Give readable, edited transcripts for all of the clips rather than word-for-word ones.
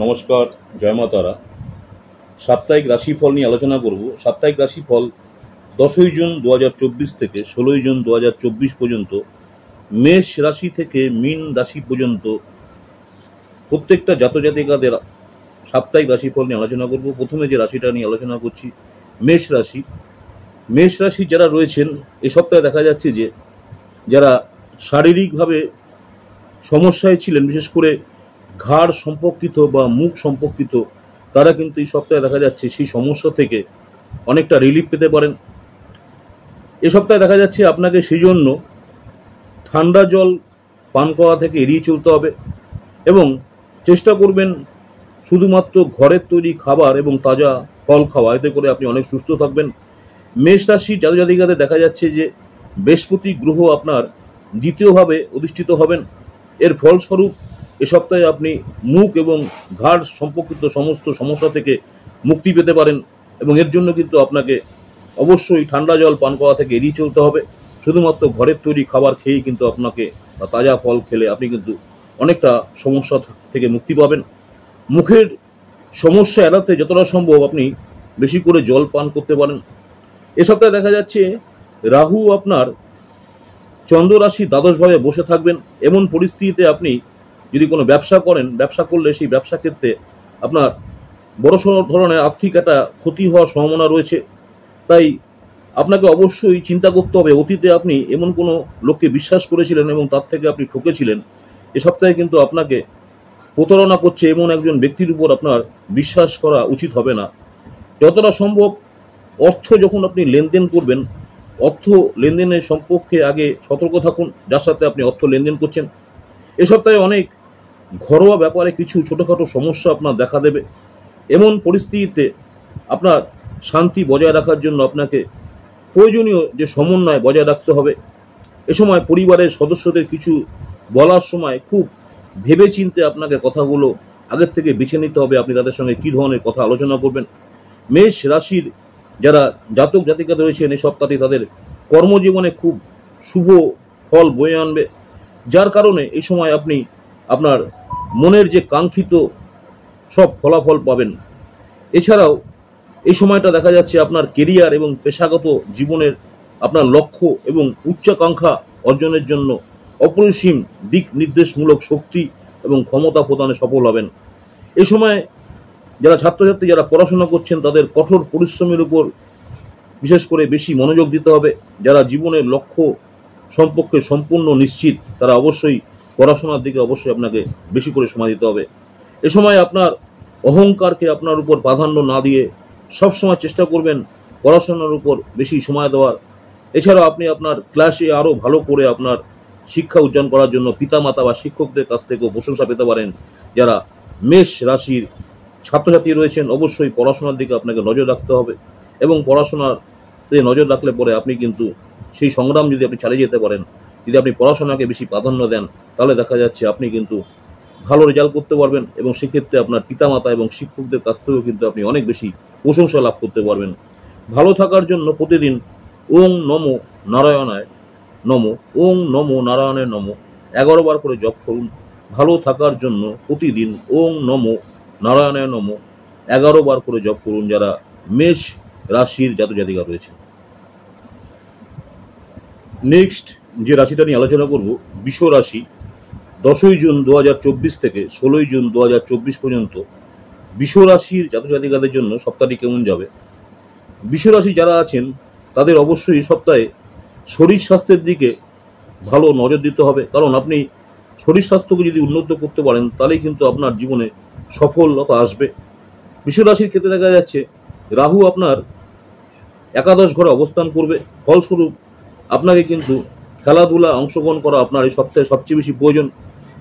নমস্কার, জয় মা তারা। সাপ্তাহিক রাশিফল নিয়ে আলোচনা করব। সাপ্তাহিক রাশিফল 10ই জুন 2024 থেকে 16ই জুন 2024 পর্যন্ত মেষ রাশি থেকে মীন রাশি পর্যন্ত প্রত্যেকটা জাতজাতিকাদের সাপ্তাহিক রাশিফল নিয়ে আলোচনা করব। প্রথমে যে রাশিটা নিয়ে আলোচনা করছি, মেষ রাশি। মেষ রাশি যারা রয়েছেন, এই সপ্তাহে দেখা যাচ্ছে যে যারা শারীরিকভাবে সমস্যায় ছিলেন, বিশেষ করে ঘাড় সম্পর্কিত বা মুখ সম্পর্কিত, তারা কিন্তু এই সপ্তাহে দেখা যাচ্ছে সেই সমস্যা থেকে অনেকটা রিলিফ পেতে পারেন। এ সপ্তাহে দেখা যাচ্ছে আপনাকে সেই জন্য ঠান্ডা জল পান করা থেকে এড়িয়ে চলতে হবে এবং চেষ্টা করবেন শুধুমাত্র ঘরের তৈরি খাবার এবং তাজা ফল খাওয়া। এতে করে আপনি অনেক সুস্থ থাকবেন। মেষ রাশি জাতজাতিকাদের দেখা যাচ্ছে যে বৃহস্পতি গ্রহ আপনার দ্বিতীয়ভাবে অধিষ্ঠিত হবেন। এর ফলস্বরূপ এ সপ্তাহে আপনি মুখ এবং ঘাড় সম্পর্কিত সমস্ত সমস্যা থেকে মুক্তি পেতে পারেন এবং এর জন্য কিন্তু আপনাকে অবশ্যই ঠান্ডা জল পান করা থেকে এড়িয়ে চলতে হবে। শুধুমাত্র ঘরের তৈরি খাবার খেয়েই কিন্তু আপনাকে বা তাজা ফল খেলে আপনি কিন্তু অনেকটা সমস্যা থেকে মুক্তি পাবেন। মুখের সমস্যা এড়াতে যতটা সম্ভব আপনি বেশি করে জল পান করতে পারেন। এ সপ্তাহে দেখা যাচ্ছে রাহু আপনার চন্দ্র রাশি দ্বাদশভাবে বসে থাকবেন। এমন পরিস্থিতিতে আপনি যদি কোনো ব্যবসা করেন, ব্যবসা করলে সেই ব্যবসা ক্ষেত্রে আপনার বড়সড় ধরনের আর্থিক একটা ক্ষতি হওয়ার সম্ভাবনা রয়েছে। তাই আপনাকে অবশ্যই চিন্তা করতে হবে, অতীতে আপনি এমন কোনো লোককে বিশ্বাস করেছিলেন এবং তার থেকে আপনি ঠকেছিলেন। এ সপ্তাহে কিন্তু আপনাকে প্রতারণা করছে এমন একজন ব্যক্তির উপর আপনার বিশ্বাস করা উচিত হবে না। যতটা সম্ভব অর্থ যখন আপনি লেনদেন করবেন, অর্থ লেনদেনের সম্পর্কে আগে সতর্ক থাকুন যার সাথে আপনি অর্থ লেনদেন করছেন। এ সপ্তাহে অনেক ঘরোয়া ব্যাপারে কিছু ছোটোখাটো সমস্যা আপনার দেখা দেবে। এমন পরিস্থিতিতে আপনার শান্তি বজায় রাখার জন্য আপনাকে প্রয়োজনীয় যে সমন্বয় বজায় রাখতে হবে। এ সময় পরিবারের সদস্যদের কিছু বলার সময় খুব ভেবেচিন্তে আপনাকে কথাগুলো আগের থেকে বেছে নিতে হবে, আপনি তাদের সঙ্গে কী ধরনের কথা আলোচনা করবেন। মেষ রাশির যারা জাতক জাতিকা রয়েছেন, এই সপ্তাহটি তাদের কর্মজীবনে খুব শুভ ফল বয়ে আনবে, যার কারণে এই সময় আপনি আপনার মনের যে কাঙ্ক্ষিত সব ফলাফল পাবেন। এছাড়াও এই সময়টা দেখা যাচ্ছে আপনার কেরিয়ার এবং পেশাগত জীবনের আপনার লক্ষ্য এবং উচ্চাকাঙ্ক্ষা অর্জনের জন্য অপরিসীম দিক নির্দেশমূলক শক্তি এবং ক্ষমতা প্রদানে সফল হবেন। এই সময় যারা ছাত্রছাত্রী যারা পড়াশোনা করছেন, তাদের কঠোর পরিশ্রমের উপর বিশেষ করে বেশি মনোযোগ দিতে হবে। যারা জীবনের লক্ষ্য সম্পর্কে সম্পূর্ণ নিশ্চিত, তারা অবশ্যই পড়াশোনার দিকে অবশ্যই আপনাকে বেশি করে সময় দিতে হবে। এ সময় আপনার অহংকারকে আপনার উপর প্রাধান্য না দিয়ে সবসময় চেষ্টা করবেন পড়াশোনার উপর বেশি সময় দেওয়ার। এছাড়াও আপনি আপনার ক্লাসে আরও ভালো করে আপনার শিক্ষা অর্জন করার জন্য পিতামাতা বা শিক্ষকদের কাছ থেকেও প্রশংসা পেতে পারেন। যারা মেষ রাশির ছাত্রছাত্রী রয়েছেন, অবশ্যই পড়াশোনার দিকে আপনাকে নজর রাখতে হবে এবং পড়াশোনাতে নজর রাখলে পরে আপনি কিন্তু সেই সংগ্রাম যদি আপনি চালিয়ে যেতে পারেন, যদি আপনি পড়াশোনাকে বেশি প্রাধান্য দেন, তাহলে দেখা যাচ্ছে আপনি কিন্তু ভালো রেজাল্ট করতে পারবেন এবং সেক্ষেত্রে আপনার পিতামাতা এবং শিক্ষকদের কাছ থেকেও কিন্তু আপনি অনেক বেশি প্রশংসা লাভ করতে পারবেন। ভালো থাকার জন্য প্রতিদিন ওং নমো নারায়ণায় নমো, ওং নমো নারায়ণের নমো 11 বার করে জপ করুন। ভালো থাকার জন্য প্রতিদিন ওং নমো নারায়ণের নমো 11 বার করে জপ করুন যারা মেষ রাশির জাতজাতিকা রয়েছে। নেক্সট যে রাশিটা নিয়ে আলোচনা করব, বৃষ রাশি। 10ই জুন 2024 থেকে 16ই জুন 2024 পর্যন্ত বৃষ রাশির জাতজাতিকাদের জন্য সপ্তাহটি কেমন যাবে। বৃষ রাশি যারা আছেন তাদের অবশ্যই এই সপ্তাহে শরীর স্বাস্থ্যের দিকে ভালো নজর দিতে হবে, কারণ আপনি শরীর স্বাস্থ্যকে যদি উন্নত করতে পারেন তাহলেই কিন্তু আপনার জীবনে সফলতা আসবে। বৃষ রাশির ক্ষেত্রে দেখা যাচ্ছে রাহু আপনার একাদশ ঘরে অবস্থান করবে। ফলস্বরূপ আপনাকে কিন্তু খেলাধুলা অংশগ্রহণ করা আপনার এই সপ্তাহে সবচেয়ে বেশি প্রয়োজন,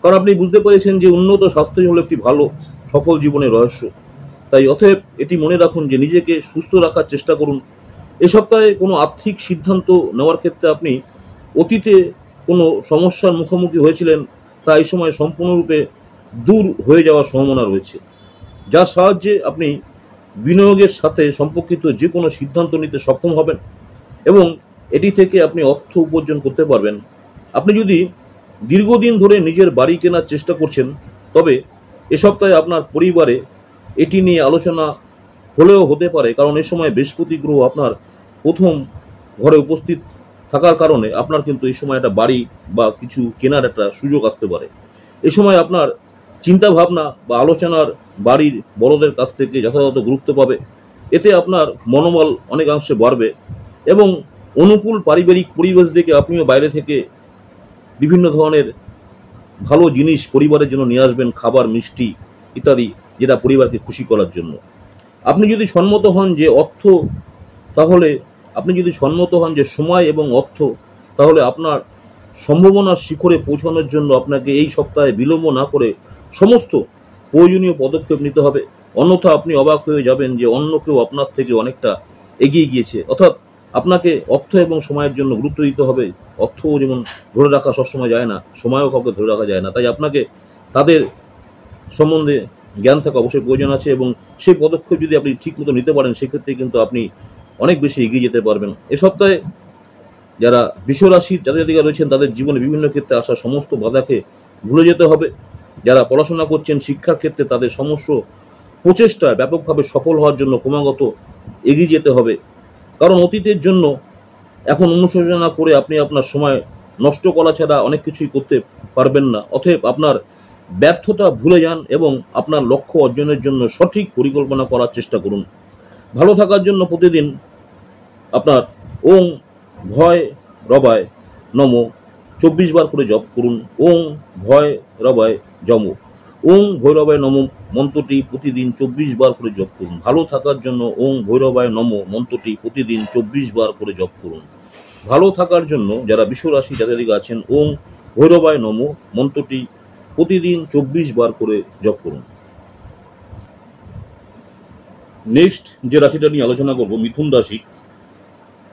কারণ আপনি বুঝতে পেরেছেন যে উন্নত স্বাস্থ্যই হলো একটি ভালো সফল জীবনের রহস্য। তাই অতএব এটি মনে রাখুন যে নিজেকে সুস্থ রাখার চেষ্টা করুন। এ সপ্তাহে কোনো আর্থিক সিদ্ধান্ত নেওয়ার ক্ষেত্রে আপনি অতীতে কোনো সমস্যার মুখোমুখি হয়েছিলেন, তা এই সময় সম্পূর্ণরূপে দূর হয়ে যাওয়ার সম্ভাবনা রয়েছে, যার সাহায্যে আপনি বিনিয়োগের সাথে সম্পর্কিত যে কোনো সিদ্ধান্ত নিতে সক্ষম হবেন এবং এটি থেকে আপনি অর্থ উপার্জন করতে পারবেন। আপনি যদি দীর্ঘদিন ধরে নিজের বাড়ি কেনার চেষ্টা করছেন, তবে এ সপ্তাহে আপনার পরিবারে এটি নিয়ে আলোচনা হলেও হতে পারে, কারণ এ সময় বৃহস্পতি গ্রহ আপনার প্রথম ঘরে উপস্থিত থাকার কারণে আপনার কিন্তু এই সময় একটা বাড়ি বা কিছু কেনার একটা সুযোগ আসতে পারে। এ সময় আপনার চিন্তা ভাবনা বা আলোচনার বাড়ির বড়দের কাছ থেকে যথাযথ গুরুত্ব পাবে। এতে আপনার মনোবল অনেকাংশে বাড়বে এবং অনুকূল পারিবারিক পরিবেশ দেখে আপনিও বাইরে থেকে বিভিন্ন ধরনের ভালো জিনিস পরিবারের জন্য নিয়ে আসবেন, খাবার, মিষ্টি ইত্যাদি, যেটা পরিবারকে খুশি করার জন্য। আপনি যদি সম্মত হন যে অর্থ, তাহলে আপনি যদি সম্মত হন যে সময় এবং অর্থ, তাহলে আপনার সম্ভাবনার শিখরে পৌঁছানোর জন্য আপনাকে এই সপ্তাহে বিলম্ব না করে সমস্ত প্রয়োজনীয় পদক্ষেপ নিতে হবে। অন্যথা আপনি অবাক হয়ে যাবেন যে অন্য কেউ আপনার থেকে অনেকটা এগিয়ে গিয়েছে। অর্থাৎ আপনাকে অর্থ এবং সময়ের জন্য গুরুত্ব দিতে হবে। অর্থও যেমন ধরে রাখা সবসময় যায় না, সময়ও কাউকে ধরে রাখা যায় না। তাই আপনাকে তাদের সম্বন্ধে জ্ঞান থাকা অবশ্যই প্রয়োজন আছে এবং সেই পদক্ষেপ যদি আপনি ঠিক মতো নিতে পারেন, সেক্ষেত্রে কিন্তু আপনি অনেক বেশি এগিয়ে যেতে পারবেন। এ সপ্তাহে যারা বৃষরাশির জাতক-জাতিকা রয়েছেন, তাদের জীবনে বিভিন্ন ক্ষেত্রে আসা সমস্ত বাধাকে ভুলে যেতে হবে। যারা পড়াশোনা করছেন, শিক্ষার ক্ষেত্রে তাদের সমস্ত প্রচেষ্টায় ব্যাপকভাবে সফল হওয়ার জন্য ক্রমাগত এগিয়ে যেতে হবে। কারণ অতীতের জন্য এখন অনুশোচনা করে আপনি আপনার সময় নষ্ট করা ছাড়া অনেক কিছুই করতে পারবেন না। অতএব আপনার ব্যর্থতা ভুলে যান এবং আপনার লক্ষ্য অর্জনের জন্য সঠিক পরিকল্পনা করার চেষ্টা করুন। ভালো থাকার জন্য প্রতিদিন আপনার ওং ভয় রবায় নম 24 বার করে জপ করুন। ওং ভয় রবায় যম, ওং ভৈরবায় নম মন্ত্রটি প্রতিদিন 24 বার করে জপ করুন। ভালো থাকার জন্য ওং ভৈরবায় নম মন্ত্রটি প্রতিদিন 24 বার করে জপ করুন। ভালো থাকার জন্য যারা বৃষরাশি জাতক আছেন, ওং ভৈরবায় নম মন্ত্রটি প্রতিদিন 24 বার করে জপ করুন। নেক্সট যে রাশিটা নিয়ে আলোচনা করব, মিথুন রাশি।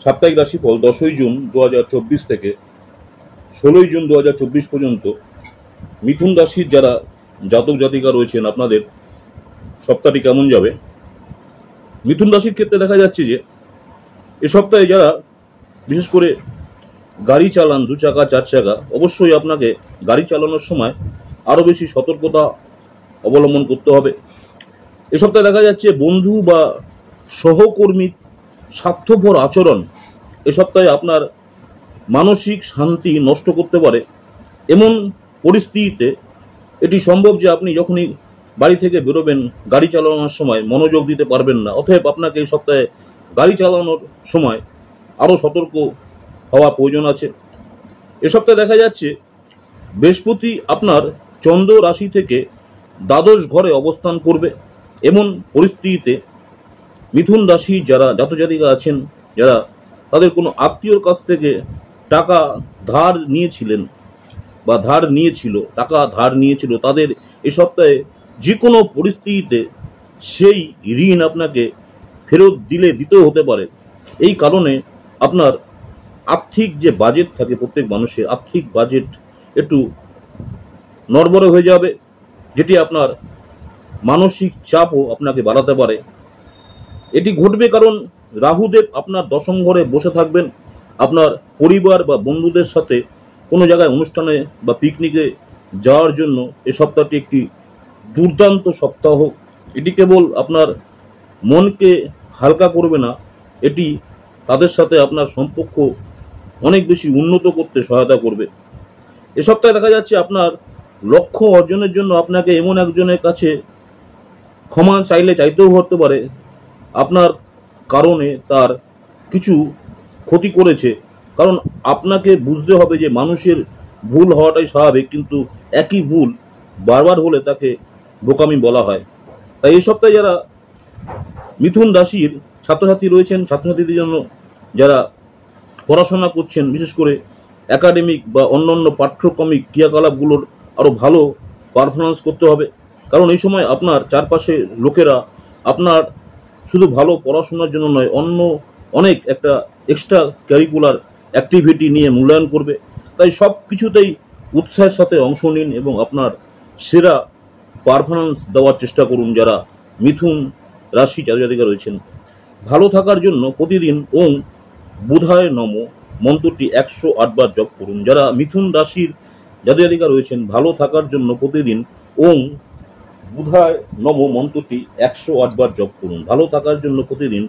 সাপ্তাহিক রাশিফল 10ই জুন 2024 থেকে 16ই জুন 2024 পর্যন্ত মিথুন রাশির যারা জাতক জাতিকা রয়েছেন, আপনাদের সপ্তাহটি কেমন যাবে। মিথুন রাশির ক্ষেত্রে দেখা যাচ্ছে যে এ সপ্তাহে যারা বিশেষ করে গাড়ি চালান, 2 চাকা 4 চাকা, অবশ্যই আপনাকে গাড়ি চালানোর সময় আরও বেশি সতর্কতা অবলম্বন করতে হবে। এ সপ্তাহে দেখা যাচ্ছে বন্ধু বা সহকর্মীর স্বার্থপর আচরণ এ সপ্তাহে আপনার মানসিক শান্তি নষ্ট করতে পারে। এমন পরিস্থিতিতে এটি সম্ভব যে আপনি যখনই বাড়ি থেকে বেরোবেন, গাড়ি চালানোর সময় মনোযোগ দিতে পারবেন না। অতএব আপনাকে এই সপ্তাহে গাড়ি চালানোর সময় আরও সতর্ক হওয়া প্রয়োজন আছে। এ সপ্তাহে দেখা যাচ্ছে বৃহস্পতি আপনার চন্দ্র রাশি থেকে দ্বাদশ ঘরে অবস্থান করবে। এমন পরিস্থিতিতে মিথুন রাশি যারা জাতক জাতিকা আছেন, যারা তাদের কোনো আত্মীয়র কাছ থেকে টাকা ধার নিয়েছিলেন বা টাকা ধার নিয়েছিল, তাদের এ সপ্তাহে যে কোনো পরিস্থিতিতে সেই ঋণ আপনাকে ফেরত দিতেও হতে পারে। এই কারণে আপনার আর্থিক যে বাজেট থাকে, প্রত্যেক মানুষের আর্থিক বাজেট একটু নড়বড়ে হয়ে যাবে, যেটি আপনার মানসিক চাপও আপনাকে বাড়াতে পারে। এটি ঘটবে কারণ রাহুদেব আপনার দশম ঘরে বসে থাকবেন। আপনার পরিবার বা বন্ধুদের সাথে কোনো জায়গায় অনুষ্ঠানে বা পিকনিকে যাওয়ার জন্য এই সপ্তাহটি একটি দুর্দান্ত সপ্তাহ। এটি কেবল আপনার মনকে হালকা করবে না, এটি তাদের সাথে আপনার সম্পর্ক অনেক বেশি উন্নত করতে সহায়তা করবে। এ সপ্তাহে দেখা যাচ্ছে আপনার লক্ষ্য অর্জনের জন্য আপনাকে এমন একজনের কাছে ক্ষমা চাইতেও হতে পারে, আপনার কারণে তার কিছু ক্ষতি করেছে। কারণ আপনাকে বুঝতে হবে যে মানুষের ভুল হওয়াটাই স্বাভাবিক, কিন্তু একই ভুল বারবার হলে তাকে বোকামি বলা হয়। তাই এই সপ্তাহে যারা মিথুন রাশির ছাত্রছাত্রী রয়েছেন, ছাত্রছাত্রীদের জন্য যারা পড়াশোনা করছেন, বিশেষ করে একাডেমিক বা অন্যান্য পাঠ্যক্রমিক ক্রিয়াকলাপগুলোর আরও ভালো পারফরমেন্স করতে হবে। কারণ এই সময় আপনার চারপাশে লোকেরা আপনার শুধু ভালো পড়াশোনার জন্য নয়, অন্য অনেক একটা এক্সট্রা কারিকুলার অ্যাক্টিভিটি নিয়ে মূল্যায়ন করবে। তাই সব কিছুতেই উৎসাহের সাথে অংশ নিন এবং আপনার সেরা পারফরমেন্স দেওয়ার চেষ্টা করুন। যারা মিথুন রাশি জাতক রয়েছেন, ভালো থাকার জন্য প্রতিদিন ওং বুধায় নম মন্ত্রটি 108 বার জপ করুন। যারা মিথুন রাশির জাতক রয়েছেন, ভালো থাকার জন্য প্রতিদিন ওং বুধায় নম মন্ত্রটি 108 বার জপ করুন। ভালো থাকার জন্য প্রতিদিন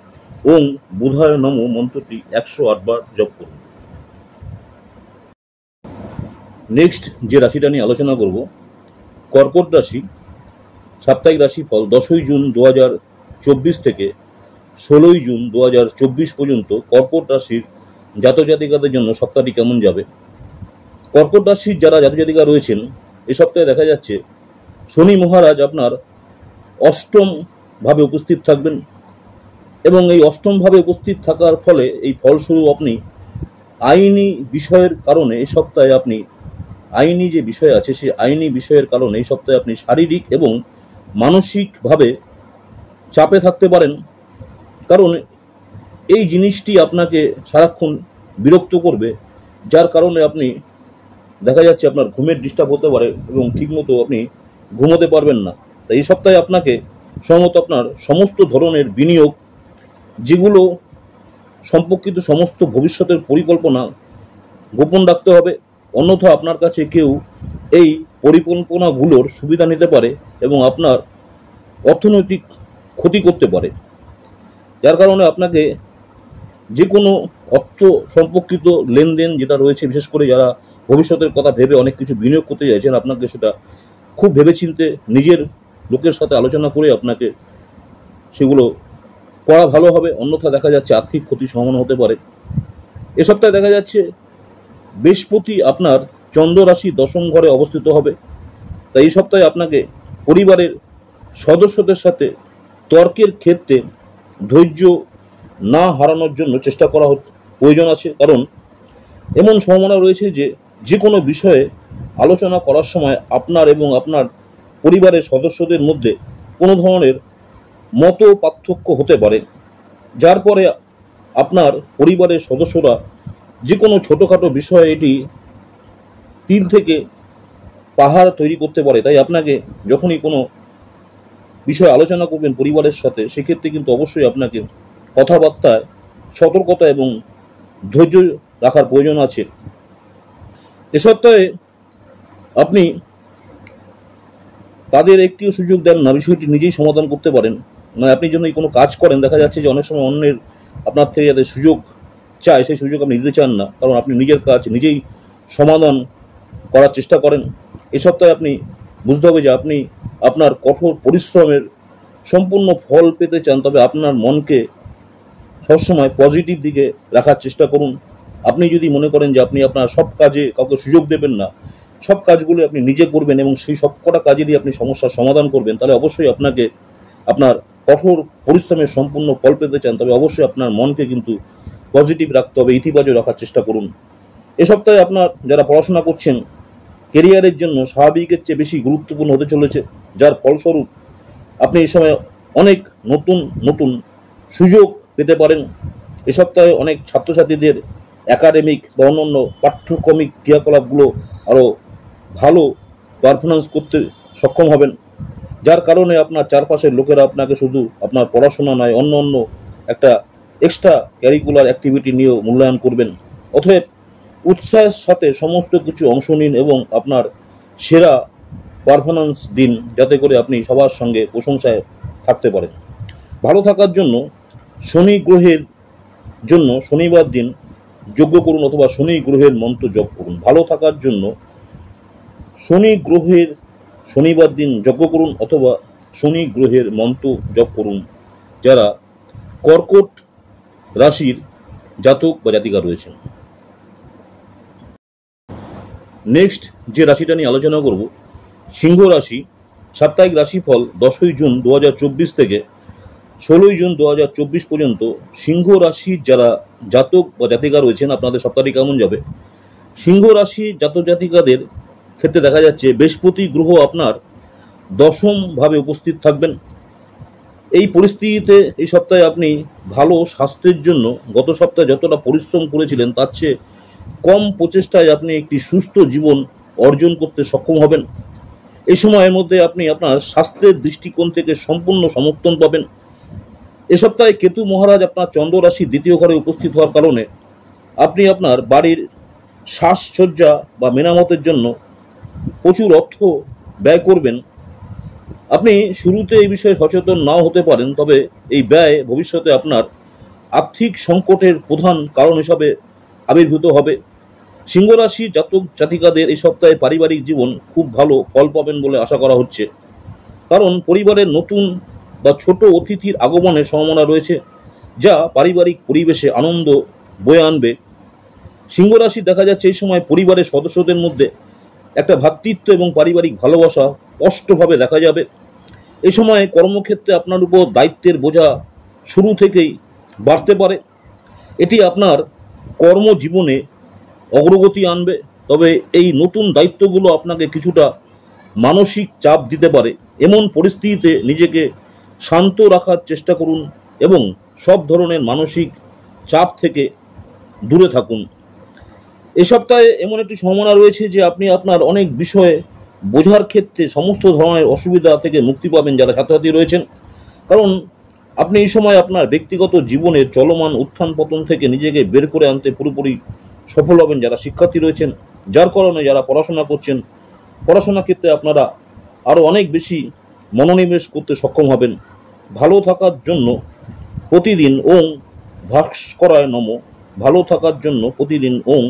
ওং বুধায় নম মন্ত্রটি 108 বার জপ করুন। নেক্সট যে রাশিটা নিয়ে আলোচনা করব, কর্কট রাশি। সাপ্তাহিক রাশিফল 10ই জুন 2024 থেকে 16ই জুন 2024 পর্যন্ত কর্কট রাশির জাতক জাতিকাদের জন্য সপ্তাহটি কেমন যাবে। কর্কট রাশির যারা জাতক জাতিকা রয়েছেন, এই সপ্তাহে দেখা যাচ্ছে শনি মহারাজ আপনার অষ্টম ভাবে উপস্থিত থাকবেন এবং এই অষ্টম ভাবে উপস্থিত থাকার ফলে এই ফলস্বরূপ আপনি আইনি বিষয়ের কারণে এই সপ্তাহে আপনি আইনি যে বিষয় আছে সেই আইনি বিষয়ের কারণে এই সপ্তাহে আপনি শারীরিক এবং মানসিকভাবে চাপে থাকতে পারেন, কারণ এই জিনিসটি আপনাকে সারাক্ষণ বিরক্ত করবে, যার কারণে আপনি দেখা যাচ্ছে আপনার ঘুমের ডিস্টার্ব হতে পারে এবং ঠিকমতো আপনি ঘুমোতে পারবেন না। তাই এই সপ্তাহে আপনাকে সম্ভবত আপনার সমস্ত ধরনের বিনিয়োগ, যেগুলো সম্পর্কিত সমস্ত ভবিষ্যতের পরিকল্পনা গোপন রাখতে হবে, অন্যথা আপনার কাছে কেউ এই পরিকল্পনাগুলোর সুবিধা নিতে পারে এবং আপনার অর্থনৈতিক ক্ষতি করতে পারে, যার কারণে আপনাকে যে কোনো অর্থ সম্পর্কিত লেনদেন যেটা রয়েছে, বিশেষ করে যারা ভবিষ্যতের কথা ভেবে অনেক কিছু বিনিয়োগ করতে চাইছেন, আপনাকে সেটা খুব ভেবেচিন্তে নিজের লোকের সাথে আলোচনা করে আপনাকে সেগুলো করা ভালো হবে, অন্যথা দেখা যাচ্ছে আর্থিক ক্ষতির সম্ভাবনা হতে পারে। এ সপ্তাহে দেখা যাচ্ছে বৃহস্পতি আপনার চন্দ্র রাশি 10ম ঘরে অবস্থিত হবে। তাই এই সপ্তাহে আপনাকে পরিবারের সদস্যদের সাথে তর্কের ক্ষেত্রে ধৈর্য না হারানোর জন্য চেষ্টা করা প্রয়োজন আছে, কারণ এমন সম্ভাবনা রয়েছে যে যে কোনো বিষয়ে আলোচনা করার সময় আপনার এবং আপনার পরিবারের সদস্যদের মধ্যে কোনো ধরনের মত পার্থক্য হতে পারে, যার পরে আপনার পরিবারের সদস্যরা যে কোনো ছোটোখাটো বিষয়ে এটি তিল থেকে পাহাড় তৈরি করতে পারে। তাই আপনাকে যখনই কোনো বিষয়ে আলোচনা করবেন পরিবারের সাথে, সেক্ষেত্রে কিন্তু অবশ্যই আপনাকে কথাবার্তায় সতর্কতা এবং ধৈর্য রাখার প্রয়োজন আছে। এ সপ্তাহে আপনি তাদের একটিও সুযোগ দেন না, বিষয়টি নিজেই সমাধান করতে পারেন। মানে আপনি যখন কোনো কাজ করেন, দেখা যাচ্ছে যে অনেক সময় অন্যের আপনার থেকে যাদের সুযোগ চায় সেই সুযোগ আপনি নিতে চান না, কারণ আপনি নিজের কাজ নিজেই সমাধান করার চেষ্টা করেন। এ সপ্তাহে আপনি বুঝতে হবে যে আপনি আপনার কঠোর পরিশ্রমের সম্পূর্ণ ফল পেতে চান, তবে আপনার মনকে সবসময় পজিটিভ দিকে রাখার চেষ্টা করুন। আপনি যদি মনে করেন যে আপনি আপনার সব কাজে কাউকে সুযোগ দেবেন না, সব কাজগুলো আপনি নিজে করবেন এবং সেই সবকটা কাজেরই আপনি সমস্যার সমাধান করবেন, তাহলে অবশ্যই আপনাকে আপনার কঠোর পরিশ্রমের সম্পূর্ণ ফল পেতে চান, তবে অবশ্যই আপনার মনকে কিন্তু পজিটিভ রাখতে হবে, ইতিবাচক রাখার চেষ্টা করুন। এ সপ্তাহে আপনার যারা পড়াশোনা করছেন, কেরিয়ারের জন্য স্বাভাবিকের চেয়ে বেশি গুরুত্বপূর্ণ হতে চলেছে, যার ফলস্বরূপ আপনি এই সময় অনেক নতুন নতুন সুযোগ পেতে পারেন। এ সপ্তাহে অনেক ছাত্রছাত্রীদের একাডেমিক বা অন্যান্য পাঠ্যক্রমিক ক্রিয়াকলাপগুলো আরও ভালো পারফরমেন্স করতে সক্ষম হবেন, যার কারণে আপনার চারপাশের লোকেরা আপনাকে শুধু আপনার পড়াশোনা নয় অন্য অন্য একটা এক্সট্রা ক্যারিকুলার অ্যাক্টিভিটি নিয়েও মূল্যায়ন করবেন। অতএব উৎসাহের সাথে সমস্ত কিছু অংশ নিন এবং আপনার সেরা পারফরমেন্স দিন, যাতে করে আপনি সবার সঙ্গে প্রশংসায় থাকতে পারেন। ভালো থাকার জন্য শনি গ্রহের জন্য শনিবার দিন যজ্ঞ করুন অথবা শনি গ্রহের মন্ত্র জপ করুন। ভালো থাকার জন্য শনি গ্রহের শনিবার দিন যজ্ঞ করুন অথবা শনি গ্রহের মন্ত্র জপ করুন যারা কর্কট রাশির জাতক বা জাতিকা রয়েছেন। নেক্সট যে রাশিটা নিয়ে আলোচনা করব, সিংহ রাশি। সাপ্তাহিক রাশিফল 10ই জুন 2024 থেকে 16ই জুন 2024 পর্যন্ত সিংহ রাশির যারা জাতক বা জাতিকা রয়েছেন, আপনাদের সপ্তাহটি কেমন যাবে। সিংহ রাশি জাতক জাতিকাদের ক্ষেত্রে দেখা যাচ্ছে বৃহস্পতি গ্রহ আপনার 10ম ভাবে উপস্থিত থাকবেন। এই পরিস্থিতিতে এই সপ্তাহে আপনি ভালো স্বাস্থ্যের জন্য গত সপ্তাহে যতটা পরিশ্রম করেছিলেন তার চেয়ে কম প্রচেষ্টায় আপনি একটি সুস্থ জীবন অর্জন করতে সক্ষম হবেন। এই সময়ের মধ্যে আপনি আপনার স্বাস্থ্যের দৃষ্টিকোণ থেকে সম্পূর্ণ সমর্থন পাবেন। এ সপ্তাহে কেতু মহারাজ আপনার চন্দ্র রাশি 2য় ঘরে উপস্থিত হওয়ার কারণে আপনি আপনার বাড়ির সাজসজ্জা বা মেরামতের জন্য প্রচুর অর্থ ব্যয় করবেন। আপনি শুরুতে এই বিষয়ে সচেতন নাও হতে পারেন, তবে এই ব্যয় ভবিষ্যতে আপনার আর্থিক সংকটের প্রধান কারণ হিসাবে আবির্ভূত হবে। সিংহ রাশির জাতক জাতিকাদের এই সপ্তাহে পারিবারিক জীবন খুব ভালো ফল পাবেন বলে আশা করা হচ্ছে, কারণ পরিবারের নতুন বা ছোট অতিথির আগমনের সম্ভাবনা রয়েছে, যা পারিবারিক পরিবেশে আনন্দ বয়ে আনবে। সিংহ রাশি দেখা যাচ্ছে এই সময় পরিবারের সদস্যদের মধ্যে একটা ভ্রাতৃত্ব এবং পারিবারিক ভালোবাসা স্পষ্টভাবে দেখা যাবে। এই সময় কর্মক্ষেত্রে আপনার উপর দায়িত্বের বোঝা শুরু থেকেই বাড়তে পারে। এটি আপনার কর্মজীবনে অগ্রগতি আনবে, তবে এই নতুন দায়িত্বগুলো আপনাকে কিছুটা মানসিক চাপ দিতে পারে। এমন পরিস্থিতিতে নিজেকে শান্ত রাখার চেষ্টা করুন এবং সব ধরনের মানসিক চাপ থেকে দূরে থাকুন। এই সপ্তাহে এমন একটি সম্ভাবনা রয়েছে যে আপনি আপনার অনেক বিষয়ে বোঝার ক্ষেত্রে সমস্ত ধরনের অসুবিধা থেকে মুক্তি পাবেন যারা ছাত্রছাত্রী রয়েছেন, কারণ আপনি এই সময় আপনার ব্যক্তিগত জীবনের চলমান উত্থান পতন থেকে নিজেকে বের করে আনতে পুরোপুরি সফল হবেন যারা শিক্ষার্থী রয়েছেন, যার কারণে যারা পড়াশোনা করছেন পড়াশোনার ক্ষেত্রে আপনারা আরও অনেক বেশি মনোনিবেশ করতে সক্ষম হবেন। ভালো থাকার জন্য প্রতিদিন ওং ভাস্করায় নম, ভালো থাকার জন্য প্রতিদিন ওং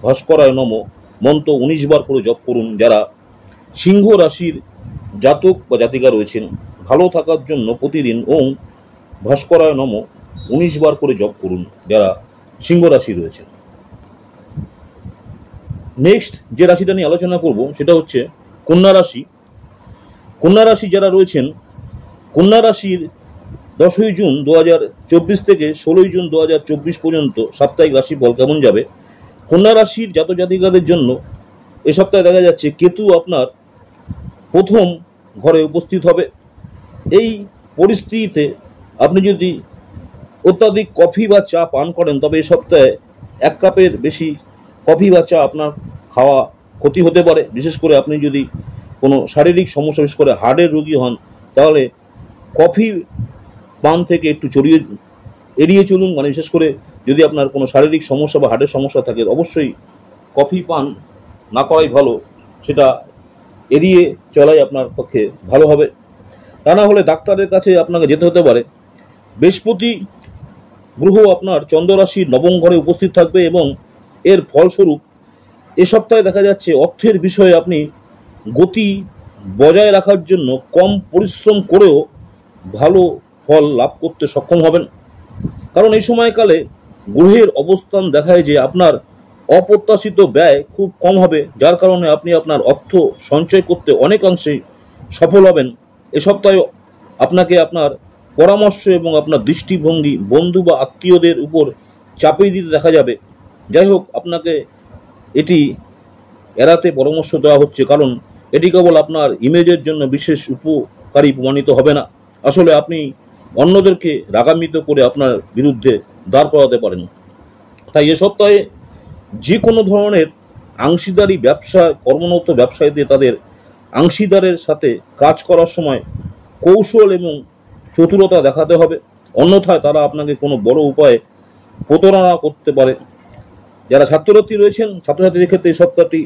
ভাস্করায় নম মন্ত্র 19 বার করে জপ করুন যারা সিংহ রাশির জাতক বা জাতিকা রয়েছেন। ভালো থাকার জন্য প্রতিদিন ওং ভাস্করায় নম 19 বার করে জপ করুন যারা সিংহ রাশি রয়েছেন। নেক্সট যে রাশিটা নিয়ে আলোচনা করব সেটা হচ্ছে কন্যা রাশি। কন্যা রাশি যারা রয়েছেন, কন্যা রাশির 10ই জুন 2024 থেকে 16ই জুন 2024 পর্যন্ত সাপ্তাহিক রাশিফল কেমন যাবে। কন্যা রাশির জাতক জাতিকাদের জন্য এ সপ্তাহে দেখা যাচ্ছে কেতু আপনার প্রথম ঘরে উপস্থিত হবে। এই পরিস্থিতিতে আপনি যদি অত্যাধিক কফি বা চা পান করেন তবে এই সপ্তাহে 1 কাপের বেশি কফি বা চা আপনার খাওয়া ক্ষতি হতে পারে। বিশেষ করে আপনি যদি কোনো শারীরিক সমস্যা, বিশেষ করে হার্টের রোগী হন, তাহলে কফি পান থেকে একটু এড়িয়ে চলুন। মানে বিশেষ করে যদি আপনার কোনো শারীরিক সমস্যা বা হার্টের সমস্যা থাকে, অবশ্যই কফি পান না করাই ভালো, সেটা এড়িয়ে চলাই আপনার পক্ষে ভালো হবে। তা না হলে ডাক্তারের কাছে আপনাকে যেতে হতে পারে। বৃহস্পতি গ্রহ আপনার চন্দ্র রাশির 9ম ঘরে উপস্থিত থাকবে এবং এর ফলস্বরূপ এ সপ্তাহে দেখা যাচ্ছে অর্থের বিষয়ে আপনি গতি বজায় রাখার জন্য কম পরিশ্রম করেও ভালো ফল লাভ করতে সক্ষম হবেন, কারণ এই সময়কালে গ্রহের অবস্থান দেখায় যে আপনার অপ্রত্যাশিত ব্যয় খুব কম হবে, যার কারণে আপনি আপনার অর্থ সঞ্চয় করতে অনেকাংশেই সফল হবেন। এ সপ্তাহে আপনাকে আপনার পরামর্শ এবং আপনার দৃষ্টিভঙ্গি বন্ধু বা আত্মীয়দের উপর চাপিয়ে দিতে দেখা যাবে। যাই হোক, আপনাকে এটি এড়াতে পরামর্শ দেওয়া হচ্ছে, কারণ এটি কেবল আপনার ইমেজের জন্য বিশেষ উপকারী প্রমাণিত হবে না। আসলে আপনি অন্যদেরকে রাগান্বিত করে আপনার বিরুদ্ধে দাঁড় করাতে পারেন। তাই এ সপ্তাহে যে কোনো ধরনের অংশীদারি ব্যবসা কর্মরত ব্যবসায়ীদের তাদের অংশীদারের সাথে কাজ করার সময় কৌশল এবং চতুরতা দেখাতে হবে, অন্যথায় তারা আপনাকে কোনো বড় উপায়ে প্রতারণা করতে পারে। যারা ছাত্রছাত্রী রয়েছেন, ছাত্রছাত্রীদের ক্ষেত্রে এই সপ্তাহটি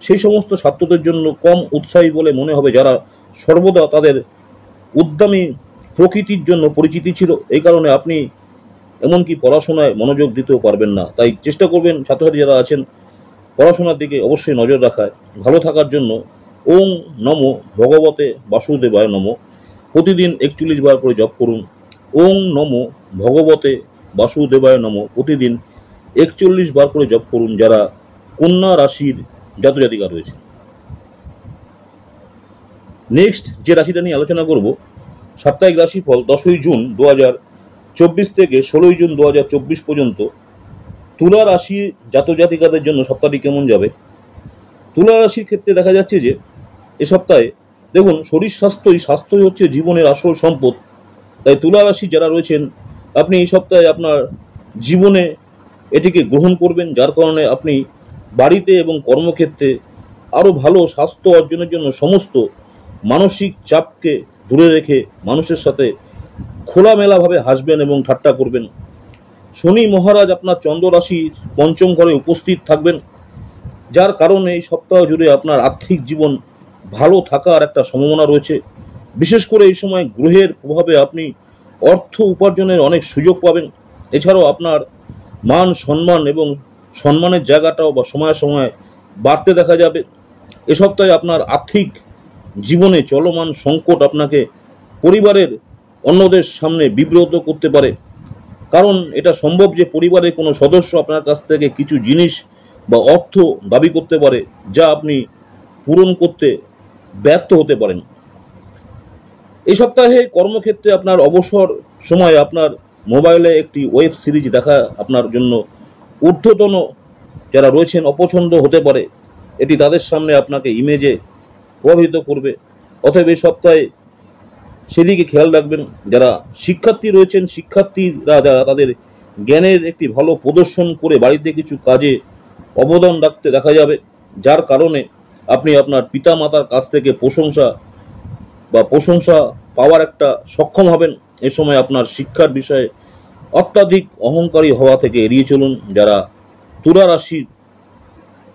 সেই সমস্ত ছাত্রদের জন্য কম উৎসাহী বলে মনে হবে যারা সর্বদা তাদের উদ্যমী প্রকৃতির জন্য পরিচিতি ছিল। এই কারণে আপনি এমনকি পড়াশোনায় মনোযোগ দিতেও পারবেন না। তাই চেষ্টা করবেন ছাত্রছাত্রী যারা আছেন পড়াশোনার দিকে অবশ্যই নজর রাখায়। ভালো থাকার জন্য ওং নম ভগবতে বাসুদেবায় নম প্রতিদিন 41 বার করে জপ করুন। ওং নম ভগবতে বাসুদেবায় নম প্রতিদিন 41 বার করে জপ করুন যারা কন্যা রাশির জাতক জাতিকা রয়েছে। নেক্সট যে রাশিটা নিয়ে আলোচনা করব সাপ্তাহিক রাশিফল 10ই জুন 2024 থেকে 16ই জুন 2024 পর্যন্ত তুলা রাশির জাতক জাতিকাদের জন্য সপ্তাহটি কেমন যাবে। তুলা রাশির ক্ষেত্রে দেখা যাচ্ছে যে এ সপ্তাহে দেখুন, শরীর স্বাস্থ্যই হচ্ছে জীবনের আসল সম্পদ। তাই তুলা রাশি যারা রয়েছেন আপনি এই সপ্তাহে আপনার জীবনে এটিকে গ্রহণ করবেন, যার কারণে আপনি বাড়িতে এবং কর্মক্ষেত্রে আরও ভালো স্বাস্থ্য অর্জনের জন্য সমস্ত মানসিক চাপকে দূরে রেখে মানুষের সাথে খোলামেলাভাবে হাসবেন এবং ঠাট্টা করবেন। শনি মহারাজ আপনার চন্দ্র রাশির 5ম ঘরে উপস্থিত থাকবেন, যার কারণে এই সপ্তাহ জুড়ে আপনার আর্থিক জীবন ভালো থাকার একটা সম্ভাবনা রয়েছে। বিশেষ করে এই সময় গ্রহের প্রভাবে আপনি অর্থ উপার্জনের অনেক সুযোগ পাবেন। এছাড়াও আপনার মান সম্মান এবং সম্মানের জায়গাটাও বা সময়ে সময়ে বাড়তে দেখা যাবে। এ সপ্তাহে আপনার আর্থিক জীবনে চলমান সংকট আপনাকে পরিবারের অন্যদের সামনে বিব্রত করতে পারে, কারণ এটা সম্ভব যে পরিবারের কোনো সদস্য আপনার কাছ থেকে কিছু জিনিস বা অর্থ দাবি করতে পারে, যা আপনি পূরণ করতে ব্যর্থ হতে পারেন। এই সপ্তাহে কর্মক্ষেত্রে আপনার অবসর সময় আপনার মোবাইলে একটি ওয়েব সিরিজ দেখা আপনার জন্য ঊর্ধ্বতন যারা রয়েছেন অপছন্দ হতে পারে। এটি তাদের সামনে আপনাকে ইমেজে প্রভাবিত করবে। অতএব এই সপ্তাহে সেদিকে খেয়াল রাখবেন। যারা শিক্ষার্থী রয়েছেন, শিক্ষার্থীরা যারা তাদের জ্ঞানের একটি ভালো প্রদর্শন করে বাড়িতে কিছু কাজে অবদান রাখতে দেখা যাবে, যার কারণে আপনি আপনার পিতামাতার কাছ থেকে প্রশংসা পাওয়ার একটা সক্ষম হবেন। এ সময় আপনার শিক্ষার বিষয়ে অত্যাধিক অহংকারী হওয়া থেকে এড়িয়ে চলুন। যারা তুলা রাশির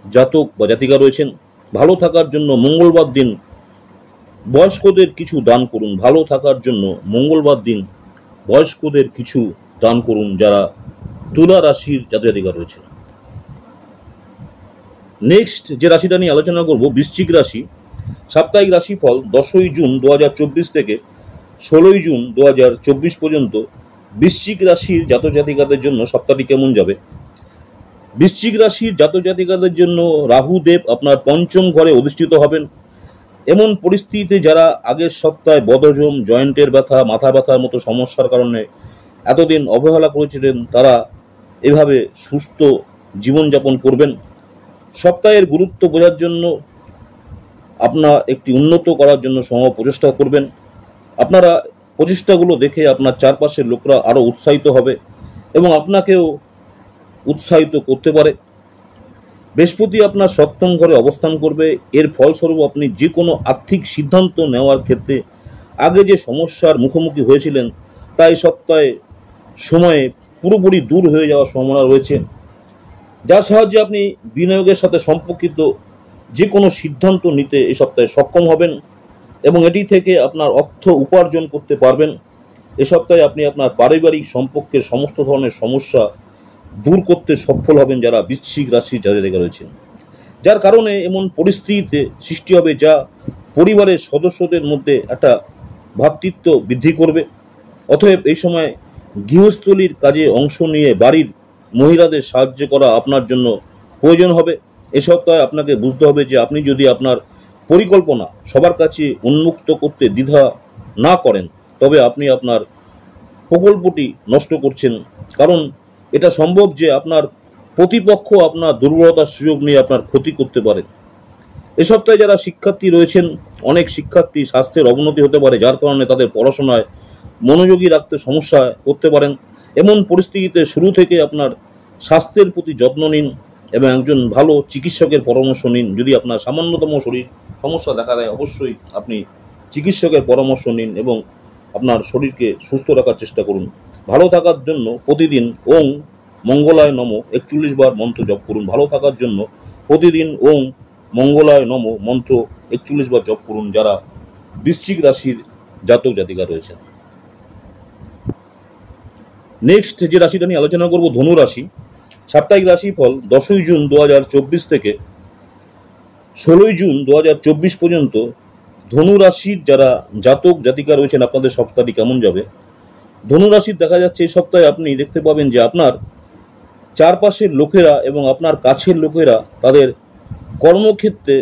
জাতক বা জাতিকা রয়েছেন, ভালো থাকার জন্য মঙ্গলবার দিন বয়স্কদের কিছু দান করুন। ভালো থাকার জন্য মঙ্গলবার দিন বয়স্কদের কিছু দান করুন যারা তুলা রাশির জাতক জাতিকা রয়েছে। নেক্সট যে রাশিটা নিয়ে আলোচনা করব, বৃশ্চিক রাশি। সাপ্তাহিক রাশিফল 10ই জুন 2024 থেকে 16ই জুন 2024 পর্যন্ত বৃশ্চিক রাশির জাতক জাতিকাদের জন্য সপ্তাহটি কেমন যাবে। বৃশ্চিক রাশির জাতক জাতিকাদের জন্য রাহুদেব আপনার পঞ্চম ঘরে অধিষ্ঠিত হবেন। এমন পরিস্থিতিতে যারা আগের সপ্তাহে বদহজম, জয়েন্টের ব্যথা, মাথা ব্যথার মতো সমস্যার কারণে এতদিন অবহেলা করেছিলেন, তারা এভাবে সুস্থ জীবনযাপন করবেন। সপ্তাহের গুরুত্ব বোঝার জন্য আপনার একটি উন্নত করার জন্য প্রচেষ্টা করবেন। আপনারা প্রচেষ্টাগুলো দেখে আপনার চারপাশের লোকরা আরও উৎসাহিত হবে এবং আপনাকেও উৎসাহিত করতে পারে। বৃহস্পতি আপনার সপ্তম ঘরে অবস্থান করবে। এর ফলস্বরূপ আপনি যে কোনো আর্থিক সিদ্ধান্ত নেওয়ার ক্ষেত্রে আগে যে সমস্যার মুখোমুখি হয়েছিলেন তা এই সপ্তাহে সময়ে পুরোপুরি দূর হয়ে যাওয়ার সম্ভাবনা রয়েছে, যার সাহায্যে আপনি বিনিয়োগের সাথে সম্পর্কিত যে কোনো সিদ্ধান্ত নিতে এই সপ্তাহে সক্ষম হবেন এবং এটি থেকে আপনার অর্থ উপার্জন করতে পারবেন। এ সপ্তাহে আপনি আপনার পারিবারিক সম্পর্কের সমস্ত ধরনের সমস্যা দূর করতে সফল হবেন যারা বৃশ্চিক রাশির জাতক জাতিকা রয়েছেন, যার কারণে এমন পরিস্থিতিতে সৃষ্টি হবে যা পরিবারের সদস্যদের মধ্যে একটা ভ্রাতৃত্ব বৃদ্ধি করবে। অতএব এই সময় গৃহস্থলীর কাজে অংশ নিয়ে বাড়ির মহিলাদের সাহায্য করা আপনার জন্য প্রয়োজন হবে। এ সপ্তাহে আপনাকে বুঝতে হবে যে আপনি যদি আপনার পরিকল্পনা সবার কাছে উন্মুক্ত করতে দ্বিধা না করেন, তবে আপনি আপনার প্রকল্পটি নষ্ট করছেন, কারণ এটা সম্ভব যে আপনার প্রতিপক্ষ আপনার দুর্বলতার সুযোগ নিয়ে আপনার ক্ষতি করতে পারে। এ সপ্তাহে যারা শিক্ষার্থী রয়েছেন, অনেক শিক্ষার্থী স্বাস্থ্যের অবনতি হতে পারে, যার কারণে তাদের পড়াশোনায় মনোযোগী রাখতে সমস্যা করতে পারেন। এমন পরিস্থিতিতে শুরু থেকে আপনার স্বাস্থ্যের প্রতি যত্ন নিন এবং একজন ভালো চিকিৎসকের পরামর্শ নিন। যদি আপনার সামান্যতম শরীর সমস্যা দেখা দেয়, অবশ্যই আপনি চিকিৎসকের পরামর্শ নিন এবং আপনার শরীরকে সুস্থ রাখার চেষ্টা করুন। ভালো থাকার জন্য প্রতিদিন ওং মঙ্গলায় নমঃ 41 বার মন্ত্র জপ করুন। ভালো থাকার জন্য প্রতিদিন ওং মঙ্গলায় নমঃ মন্ত্র 41 বার জপ করুন যারা বৃশ্চিক রাশির জাতক জাতিকা রয়েছে। নেক্সট যে রাশিটা নিয়ে আলোচনা করব, ধনু রাশি। সাপ্তাহিক রাশিফল 10ই জুন 2024 থেকে 16ই জুন 2024 পর্যন্ত ধনু রাশির যারা জাতক জাতিকা রয়েছেন আপনাদের সপ্তাহটি কেমন যাবে। ধনু রাশির দেখা যাচ্ছে এই সপ্তাহে আপনি দেখতে পাবেন যে আপনার চারপাশের লোকেরা এবং আপনার কাছের লোকেরা তাদের কর্মক্ষেত্রে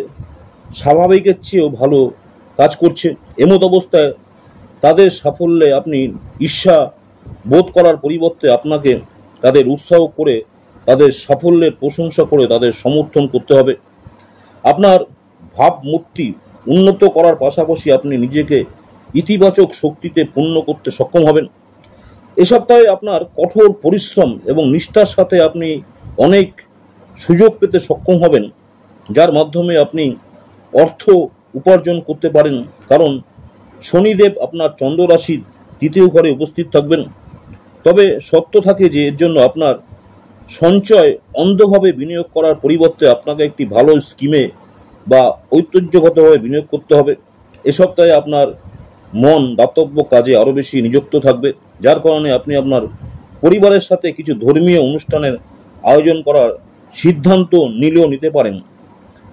স্বাভাবিকের চেয়েও ভালো কাজ করছে। এমত অবস্থায় তাদের সাফল্যে আপনি ঈর্ষা বোধ করার পরিবর্তে আপনাকে তাদের উৎসাহ করে, তাদের সাফল্যের প্রশংসা করে তাদের সমর্থন করতে হবে। আপনার ভাবমূর্তি উন্নত করার পাশাপাশি আপনি নিজেকে ইতিবাচক শক্তিতে পূর্ণ করতে সক্ষম হবেন। এ সপ্তাহে আপনার কঠোর পরিশ্রম এবং নিষ্ঠার সাথে আপনি অনেক সুযোগ পেতে সক্ষম হবেন, যার মাধ্যমে আপনি অর্থ উপার্জন করতে পারেন, কারণ শনিদেব আপনার চন্দ্র রাশির 3য় ঘরে উপস্থিত থাকবেন। তবে সত্য থাকে যে এর জন্য আপনার সঞ্চয় অন্ধভাবে বিনিয়োগ করার পরিবর্তে আপনাকে একটি ভালো স্কিমে বা ঐতিহ্যগতভাবে বিনিয়োগ করতে হবে। এ সপ্তাহে আপনার মন দাতব্য কাজে আরও বেশি নিযুক্ত থাকবে, যার কারণে আপনি আপনার পরিবারের সাথে কিছু ধর্মীয় অনুষ্ঠানের আয়োজন করার সিদ্ধান্ত নিতে পারেন।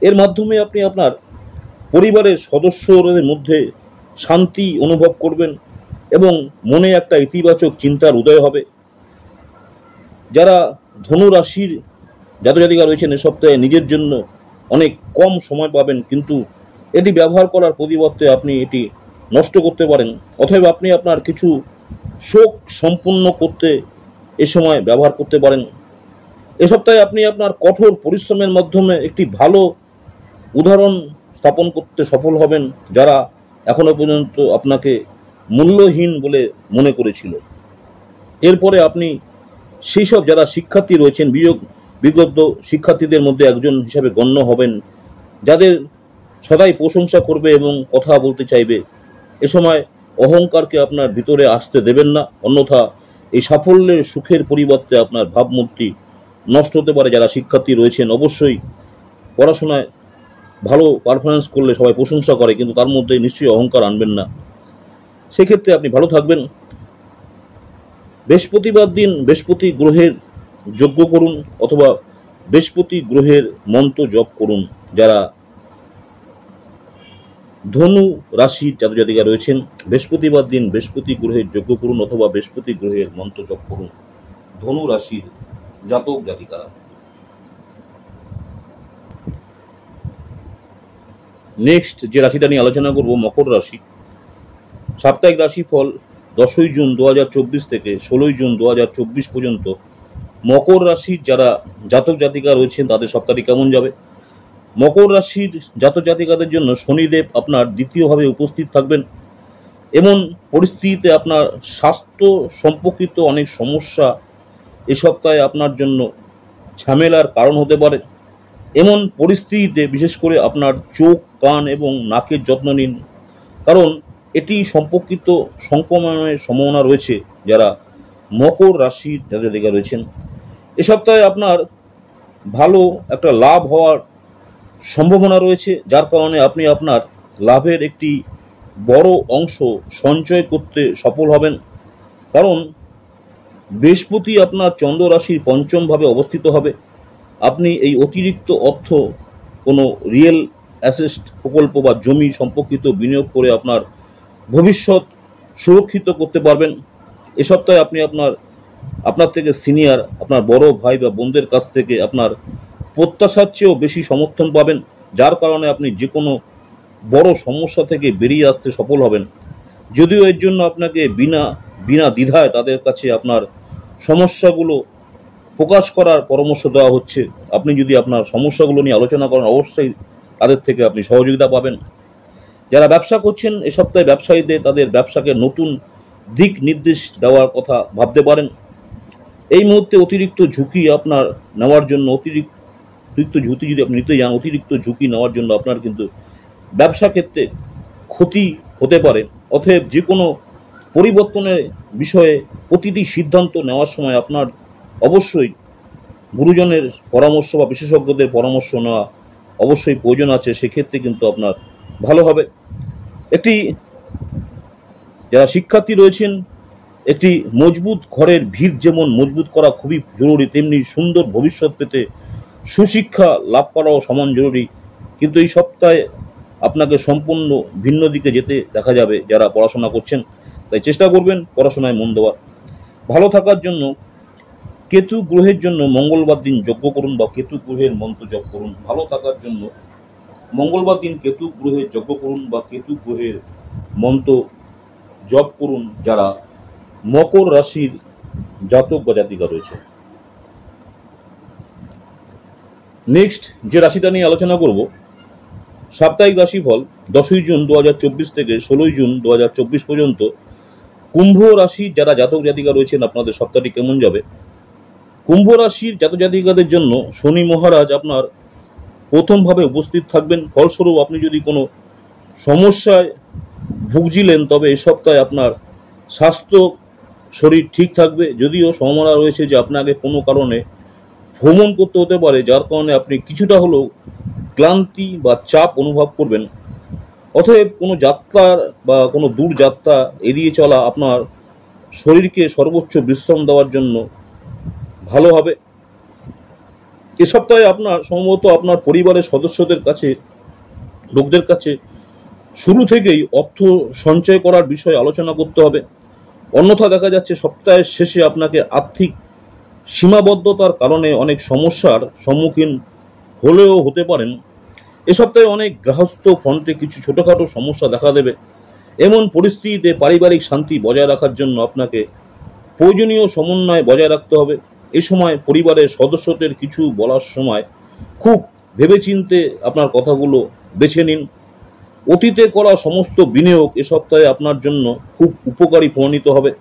এর মাধ্যমে আপনি আপনার পরিবারের সদস্যদের মধ্যে শান্তি অনুভব করবেন এবং মনে একটা ইতিবাচক চিন্তার উদয় হবে। যারা ধনু রাশির জাতজাতিকা রয়েছেন এ সপ্তাহে নিজের জন্য অনেক কম সময় পাবেন, কিন্তু এটি ব্যবহার করার পরিবর্তে আপনি এটি নষ্ট করতে পারেন। অতএব আপনি আপনার কিছু শোক সম্পূর্ণ করতে এ সময় ব্যবহার করতে পারেন। এ সপ্তাহে আপনি আপনার কঠোর পরিশ্রমের মাধ্যমে একটি ভালো উদাহরণ স্থাপন করতে সফল হবেন, যারা এখনো পর্যন্ত আপনাকে মূল্যহীন বলে মনে করেছিল। এরপরে আপনি সেই সব যারা শিক্ষার্থী রয়েছেন বিগত শিক্ষার্থীদের মধ্যে একজন হিসাবে গণ্য হবেন, যাদের সদাই প্রশংসা করবে এবং কথা বলতে চাইবে। এ সময় অহংকারকে আপনার ভিতরে আসতে দেবেন না, অন্যথা এই সাফল্যের সুখের পরিবর্তে আপনার ভাবমূর্তি নষ্ট হতে পারে। যারা শিক্ষার্থী রয়েছেন অবশ্যই পড়াশোনায় ভালো পারফরমেন্স করলে সবাই প্রশংসা করে, কিন্তু তার মধ্যে নিশ্চয়ই অহংকার আনবেন না। সেক্ষেত্রে আপনি ভালো থাকবেন। বৃহস্পতিবার দিন বৃহস্পতি গ্রহের যজ্ঞ করুন অথবা বৃহস্পতি গ্রহের মন্ত্র জপ করুন। যারা ধনু রাশির জাতজাতিকা রয়েছেন বৃহস্পতিবার দিন বৃহস্পতি গ্রহের যজ্ঞ করুন অথবা বৃহস্পতি গ্রহের মন্ত্র জপ করুন, ধনু রাশির জাতক জাতিকারা। নেক্সট যে রাশিটা নিয়ে আলোচনা করব মকর রাশি। সাপ্তাহিক রাশিফল 10ই জুন 2024 থেকে 16ই জুন 2024 পর্যন্ত মকর রাশির যারা জাতক জাতিকা রয়েছেন তাদের সপ্তাহটি কেমন যাবে। মকর রাশির জাতক জাতিকাদের জন্য শনিদেব আপনার দ্বিতীয়ভাবে উপস্থিত থাকবেন। এমন পরিস্থিতিতে আপনার স্বাস্থ্য সম্পর্কিত অনেক সমস্যা এ সপ্তাহে আপনার জন্য ঝামেলার কারণ হতে পারে। এমন পরিস্থিতিতে বিশেষ করে আপনার চোখ, কান এবং নাকের যত্ন নিন, কারণ এটি সম্পর্কিত সংক্রমণের সম্ভাবনা রয়েছে। যারা মকর রাশির জাতক রয়েছেন এ সপ্তাহে আপনার ভালো একটা লাভ হওয়ার সম্ভাবনা রয়েছে, যার কারণে আপনি আপনার লাভের একটি বড় অংশ সঞ্চয় করতে সফল হবেন। কারণ বৃহস্পতি আপনার চন্দ্র রাশির পঞ্চমভাবে অবস্থিত হবে। আপনি এই অতিরিক্ত অর্থ কোনো রিয়েল অ্যাসেট প্রকল্প বা জমি সম্পর্কিত বিনিয়োগ করে আপনার ভবিষ্যৎ সুরক্ষিত করতে পারবেন। এ সপ্তাহে আপনি আপনার থেকে সিনিয়র আপনার বড় ভাই বা বোনদের কাছ থেকে আপনার প্রত্যাশার চেয়েও বেশি সমর্থন পাবেন, যার কারণে আপনি যে কোনো বড় সমস্যা থেকে বেরিয়ে আসতে সফল হবেন। যদিও এর জন্য আপনাকে বিনা দ্বিধায় তাদের কাছে আপনার সমস্যাগুলো প্রকাশ করার পরামর্শ দেওয়া হচ্ছে। আপনি যদি আপনার সমস্যাগুলো নিয়ে আলোচনা করেন অবশ্যই তাদের থেকে আপনি সহযোগিতা পাবেন। যারা ব্যবসা করছেন এ সপ্তাহে ব্যবসায়ীদের তাদের ব্যবসাকে নতুন দিক নির্দেশ দেওয়ার কথা ভাবতে পারেন। এই মুহূর্তে অতিরিক্ত ঝুঁকি আপনার নেওয়ার জন্য অতিরিক্ত ঝুঁকি যদি আপনি নিতে যান, অতিরিক্ত ঝুঁকি নেওয়ার জন্য আপনার কিন্তু ব্যবসা ক্ষেত্রে ক্ষতি হতে পারে। অতএব যে কোনো পরিবর্তনের বিষয়ে প্রতিটি সিদ্ধান্ত নেওয়ার সময় আপনার অবশ্যই গুরুজনের পরামর্শ বা বিশেষজ্ঞদের পরামর্শ নেওয়া অবশ্যই প্রয়োজন আছে। সেক্ষেত্রে কিন্তু আপনার ভালো হবে। যারা শিক্ষার্থী রয়েছেন একটি মজবুত ঘরের ভিত যেমন মজবুত করা খুবই জরুরি, তেমনি সুন্দর ভবিষ্যৎ পেতে সুশিক্ষা লাভ করাও সমান জরুরি। কিন্তু এই সপ্তাহে আপনাকে সম্পূর্ণ ভিন্ন দিকে যেতে দেখা যাবে যারা পড়াশোনা করছেন, তাই চেষ্টা করবেন পড়াশোনায় মন দেওয়ার। ভালো থাকার জন্য কেতু গ্রহের জন্য মঙ্গলবার দিন যজ্ঞ করুন বা কেতু গ্রহের মন্ত্র জপ করুন। ভালো থাকার জন্য মঙ্গলবার দিন কেতু গ্রহের যজ্ঞ করুন বা কেতু গ্রহের মন্ত্র জপ করুন যারা মকর রাশির জাতক বা জাতিকা রয়েছে। নেক্সট যে রাশিটা নিয়ে আলোচনা করব সাপ্তাহিক রাশিফল 10ই জুন 2024 থেকে 16ই জুন 2024 পর্যন্ত কুম্ভ রাশির যারা জাতক জাতিকা রয়েছেন আপনাদের সপ্তাহটি কেমন যাবে। কুম্ভ রাশির জাতক জাতিকাদের জন্য শনি মহারাজ আপনার প্রথমভাবে উপস্থিত থাকবেন। ফলস্বরূপ আপনি যদি কোনো সমস্যায় ভুগছিলেন তবে এই সপ্তাহে আপনার স্বাস্থ্য শরীর ঠিক থাকবে। যদিও সম্ভাবনা রয়েছে যে আপনাকে কোনো কারণে ভ্রমণ করতে হতে পারে, যার কারণে আপনি কিছুটা হলেও ক্লান্তি বা চাপ অনুভব করবেন। অতএব কোনো যাত্রার বা কোনো দূর যাত্রা এড়িয়ে চলা আপনার শরীরকে সর্বোচ্চ বিশ্রাম দেওয়ার জন্য ভালো হবে। এ সপ্তাহে আপনার সম্ভবত আপনার পরিবারের সদস্যদের কাছে, লোকদের কাছে শুরু থেকেই অর্থ সঞ্চয় করার বিষয়ে আলোচনা করতে হবে। অন্যথা দেখা যাচ্ছে সপ্তাহের শেষে আপনাকে আর্থিক সীমাবদ্ধতার কারণে অনেক সমস্যার সম্মুখীন হলেও হতে পারেন। এ সপ্তাহে অনেক গৃহস্থ ফ্রন্টে কিছু ছোটোখাটো সমস্যা দেখা দেবে। এমন পরিস্থিতিতে পারিবারিক শান্তি বজায় রাখার জন্য আপনাকে প্রয়োজনীয় সমন্বয় বজায় রাখতে হবে। এই সময় পরিবারের সদস্যদের কিছু বলার সময় খুব ভেবেচিন্তে আপনার কথাগুলো বেছে নিন। অতীতে করা সমস্ত বিনিয়োগ এ সপ্তাহে আপনার জন্য খুব উপকারী প্রমাণিত হবে।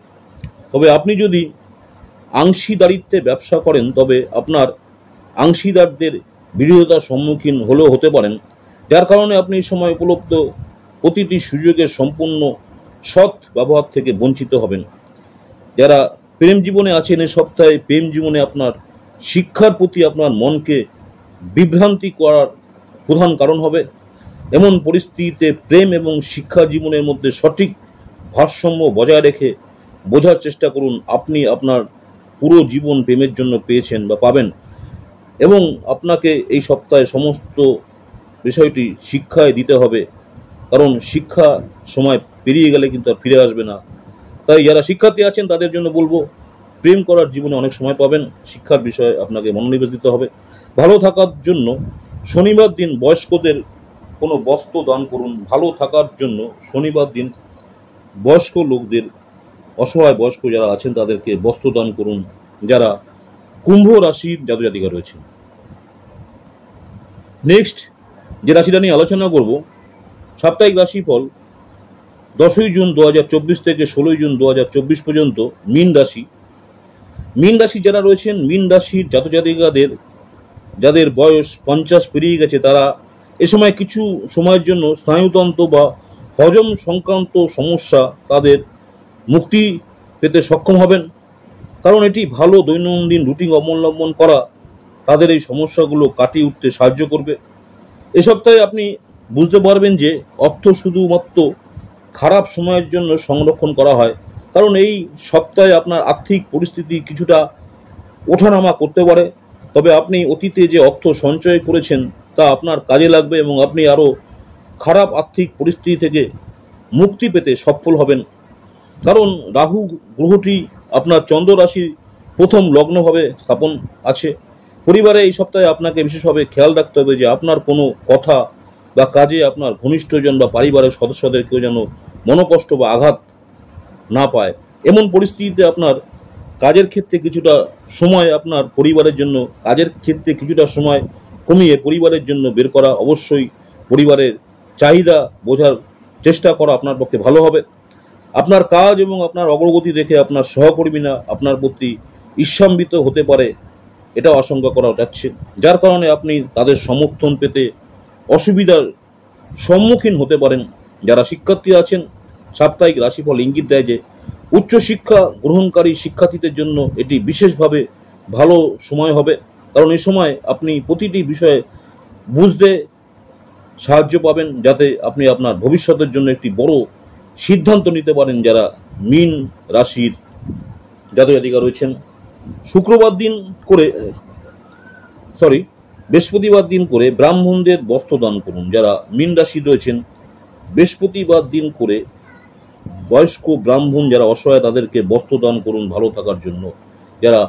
তবে আপনি যদি অংশীদারিত্বে ব্যবসা করেন তবে আপনার অংশীদারদের বিরোধিতার সম্মুখীন হলেও হতে পারেন, যার কারণে আপনি এই সময় উপলব্ধ প্রতিটি সুযোগের সম্পূর্ণ সৎ ব্যবহার থেকে বঞ্চিত হবেন। যারা প্রেম জীবনে আছেন এ সপ্তাহে প্রেম জীবনে আপনার শিক্ষার প্রতি আপনার মনকে বিভ্রান্তি করার প্রধান কারণ হবে। এমন পরিস্থিতিতে প্রেম এবং শিক্ষা জীবনের মধ্যে সঠিক ভারসাম্য বজায় রেখে বোঝার চেষ্টা করুন আপনি আপনার পুরো জীবন প্রেমের জন্য পেয়েছেন বা পাবেন, এবং আপনাকে এই সপ্তাহে সমস্ত বিষয়টি শিক্ষায় দিতে হবে, কারণ শিক্ষা সময় পেরিয়ে গেলে কিন্তু আর ফিরে আসবে না। তাই যারা শিক্ষার্থী আছেন তাদের জন্য বলবো, প্রেম করার জীবনে অনেক সময় পাবেন, শিক্ষার বিষয়ে আপনাকে মনোনিবেশ দিতে হবে। ভালো থাকার জন্য শনিবার দিন বয়স্কদের কোনো বস্ত্র দান করুন। ভালো থাকার জন্য শনিবার দিন বয়স্ক লোকদের, অসহায় বয়স্ক যারা আছেন তাদেরকে বস্ত্র দান করুন, যারা কুম্ভ রাশির জাতক জাতিকা রয়েছে। নেক্সট যে রাশিটা নিয়ে আলোচনা করব, সাপ্তাহিক রাশিফল 10ই জুন 2024 থেকে 16ই জুন 2024 পর্যন্ত মীন রাশি। মীন রাশি যারা রয়েছেন, মীন রাশির জাতক জাতিকাদের যাদের বয়স 50 পেরিয়ে গেছে, তারা এ সময় কিছু সময়ের জন্য স্নায়ুতন্ত্র বা হজম সংক্রান্ত সমস্যা তাদের মুক্তি পেতে সক্ষম হবেন, কারণ এটি ভালো দৈনন্দিন রুটিন অবলম্বন করা তাদের এই সমস্যাগুলো কাটিয়ে উঠতে সাহায্য করবে। এ সপ্তাহে আপনি বুঝতে পারবেন যে অর্থ শুধুমাত্র খারাপ সময়ের জন্য সংরক্ষণ করা হয়, কারণ এই সপ্তাহে আপনার আর্থিক পরিস্থিতি কিছুটা ওঠানামা করতে পারে। তবে আপনি অতীতে যে অর্থ সঞ্চয় করেছেন তা আপনার কাজে লাগবে এবং আপনি আরও খারাপ আর্থিক পরিস্থিতি থেকে মুক্তি পেতে সফল হবেন, কারণ রাহু গ্রহটি আপনার চন্দ্র রাশির প্রথম লগ্নভাবে স্থাপন আছে। পরিবারে এই সপ্তাহে আপনাকে বিশেষভাবে খেয়াল রাখতে হবে যে আপনার কোনো কথা বা কাজে আপনার ঘনিষ্ঠজন বা পারিবারের সদস্যদের কেউ যেন মনোকষ্ট বা আঘাত না পায়। এমন পরিস্থিতিতে আপনার কাজের ক্ষেত্রে কিছুটা সময় আপনার পরিবারের জন্য, কাজের ক্ষেত্রে কিছুটা সময় কমিয়ে পরিবারের জন্য বের করা, অবশ্যই পরিবারের চাহিদা বোঝার চেষ্টা করা আপনার পক্ষে ভালো হবে। আপনার কাজ এবং আপনার অগ্রগতি দেখে আপনার সহকর্মীরা আপনার প্রতি ঈর্ষান্বিত হতে পারে, এটাও আশঙ্কা করা যাচ্ছে, যার কারণে আপনি তাদের সমর্থন পেতে অসুবিধার সম্মুখীন হতে পারেন। যারা শিক্ষার্থী আছেন, সাপ্তাহিক রাশিফল ইঙ্গিত দেয় যে উচ্চশিক্ষা গ্রহণকারী শিক্ষার্থীদের জন্য এটি বিশেষভাবে ভালো সময় হবে, কারণ এই সময় আপনি প্রতিটি বিষয়ে বুঝতে সাহায্য পাবেন, যাতে আপনি আপনার ভবিষ্যতের জন্য একটি বড় সিদ্ধান্ত নিতে পারেন। যারা মীন রাশির জাতক জাতিকা রয়েছেন, বৃহস্পতিবার দিন করে ব্রাহ্মণদের বস্ত্র দান করুন। যারা মীন রাশি রয়েছেন, বৃহস্পতিবার দিন করে বয়স্ক ব্রাহ্মণ যারা অসহায় তাদেরকে বস্ত্র দান করুন ভালো থাকার জন্য, যারা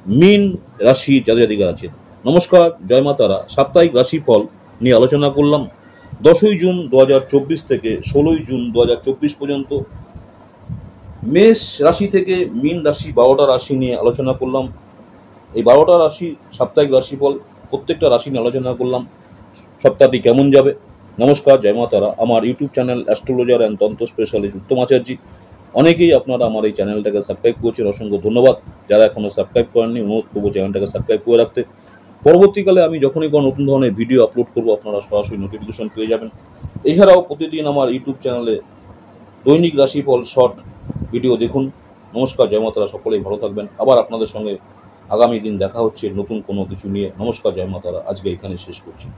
মীন রাশির জাতক জাতিকা আছেন। নমস্কার, জয় মা তারা। সাপ্তাহিক রাশিফল নিয়ে আলোচনা করলাম 10ই জুন 2024 থেকে 16ই জুন 2024 পর্যন্ত। মেষ রাশি থেকে মীন রাশি 12টা রাশি নিয়ে আলোচনা করলাম। এই 12টা রাশি সাপ্তাহিক রাশিফল, প্রত্যেকটা রাশি নিয়ে আলোচনা করলাম। সপ্তাহটি কেমন যাবে? নমস্কার, জয় মা তারা। আমার ইউটিউব চ্যানেল অ্যাস্ট্রোলজার অ্যান্ড তন্ত্র স্পেশালিস্ট উত্তম আচার্য। অনেকেই আপনারা আমার এই চ্যানেলটাকে সাবস্ক্রাইব করেছেন, অসংখ্য ধন্যবাদ। যারা এখনও সাবস্ক্রাইব করেননি, অনুরোধ করবো চ্যানেলটাকে সাবস্ক্রাইব করে রাখতে। পরবর্তীকালে আমি যখনই কোনো নতুন ধরনের ভিডিও আপলোড করবো আপনারা সরাসরি নোটিফিকেশন পেয়ে যাবেন। এছাড়াও প্রতিদিন আমার ইউটিউব চ্যানেলে দৈনিক রাশিফল শর্ট ভিডিও দেখুন। নমস্কার, জয় মা তারা। সকলেই ভালো থাকবেন। আবার আপনাদের সঙ্গে আগামী দিন দেখা হচ্ছে নতুন কোনো কিছু নিয়ে। নমস্কার, জয় মা তারা। আজকে এখানে শেষ করছি।